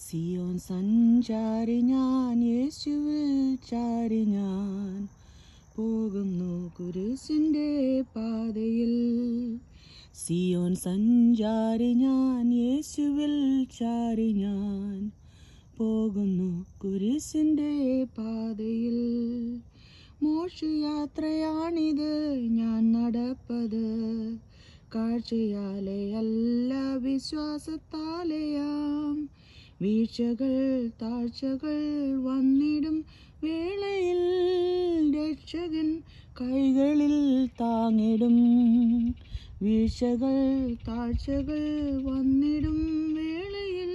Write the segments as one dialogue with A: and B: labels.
A: സിയോൻ സഞ്ചാരി ഞാൻ, യേശുവിൽ ചാരി ഞാൻ പോകുന്നു കുരിശിൻ്റെ പാതയിൽ. സിയോൻ സഞ്ചാരി ഞാൻ, യേശുവിൽ ചാരി ഞാൻ പോകുന്നു കുരിശിൻ്റെ പാതയിൽ. മോക്ഷയാത്രയാണിത് ഞാൻ നടപ്പത്, കാഴ്ചയാലെയല്ല വിശ്വാസത്താലെയാം. വീഴ്ചകൾ താഴ്ചകൾ വന്നിടും വേളയിൽ രക്ഷകൻ കൈകളിൽ താങ്ങിടും. വീഴ്ചകൾ താഴ്ചകൾ വന്നിടും വേളയിൽ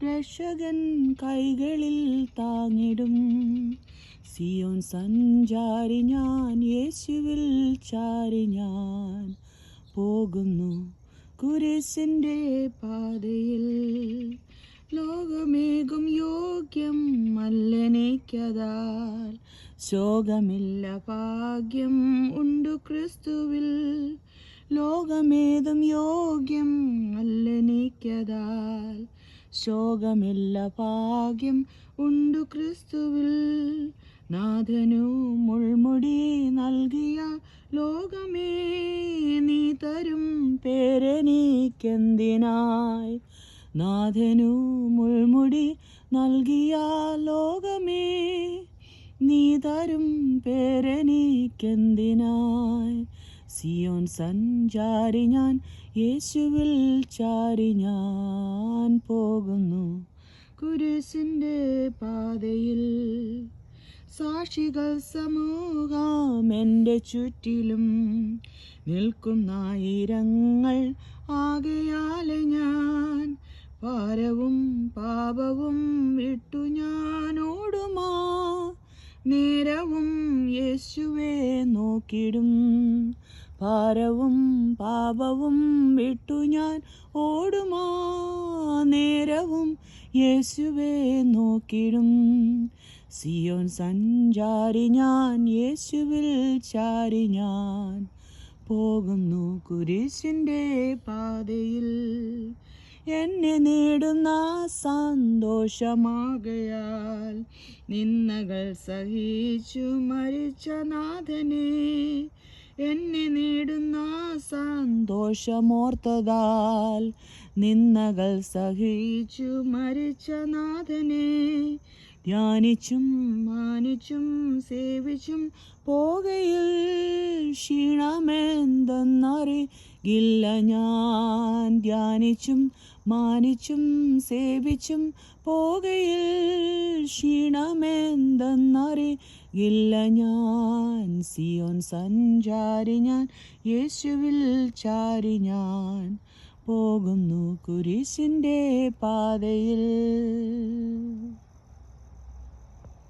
A: രക്ഷകൻ കൈകളിൽ താങ്ങിടും. സിയോൻ സഞ്ചാരി ഞാൻ, യേശുവിൽ ചാരി ഞാൻ പോകുന്നു കുരിശിൻ്റെ പാതയിൽ. ലോകമേകും യോഗ്യം അല്ലെനിക്കതാൽ, ശോകമില്ല ഭാഗ്യം ഉണ്ടു ക്രിസ്തുവിൽ. ലോകമേതും യോഗ്യം അല്ലെനിക്കതാൽ, ശോകമില്ല ഭാഗ്യം ഉണ്ടു ക്രിസ്തുവിൽ. നാഥനു മുൾമുടി നൽകിയ ലോകമേ, നീ തരും പേരെനിക്കെന്തിനായി. നാഥനു മുൾമുടി നൽകിയ ലോകമേ, നീ തരും പേരെനിക്കെന്തിനായി. സിയോൻ സഞ്ചാരി ഞാൻ, യേശുവിൽ ചാരി ഞാൻ പോകുന്നു കുരിശിൻ്റെ പാതയിൽ. സാക്ഷികൾ സമൂഹം എൻ്റെ ചുറ്റിലും നിൽക്കുന്നായിരങ്ങൾ ആകയാലെ ഞാൻ ഭാരവും പാപവും വിട്ടു ഞാൻ ഓടുമാ നേരവും യേശുവെ നോക്കിടും. ഭാരവും പാപവും വിട്ടു ഞാൻ ഓടുമാ നേരവും യേശുവെ നോക്കിടും. സിയോൻ സഞ്ചാരി ഞാൻ, യേശുവിൽ ചാരി ഞാൻ പോകുന്നു കുരിശിൻ്റെ പാതയിൽ. എന്നെ നേടുന്ന സന്തോഷമാകയാൽ നിന്ദകൾ സഹിച്ചു മരിച്ച നാഥനെ. എന്നെ നേടുന്ന സന്തോഷമോർത്തതാൽ നിന്ദകൾ സഹിച്ചു മരിച്ച നാഥനെ. ധ്യാനിച്ചും മാനിച്ചും സേവിച്ചും പോകയിൽ ക്ഷീണമെന്തെന്നറിയില്ല ഞാൻ. ധ്യാനിച്ചും മാനിച്ചും സേവിച്ചും പോകയിൽ ക്ഷീണമെന്തെന്നറിയില്ല ഞാൻ. സിയോൻ സഞ്ചാരി ഞാൻ, യേശുവിൽ ചാരി ഞാൻ പോകുന്നു കുരിശിൻ്റെ പാതയിൽ.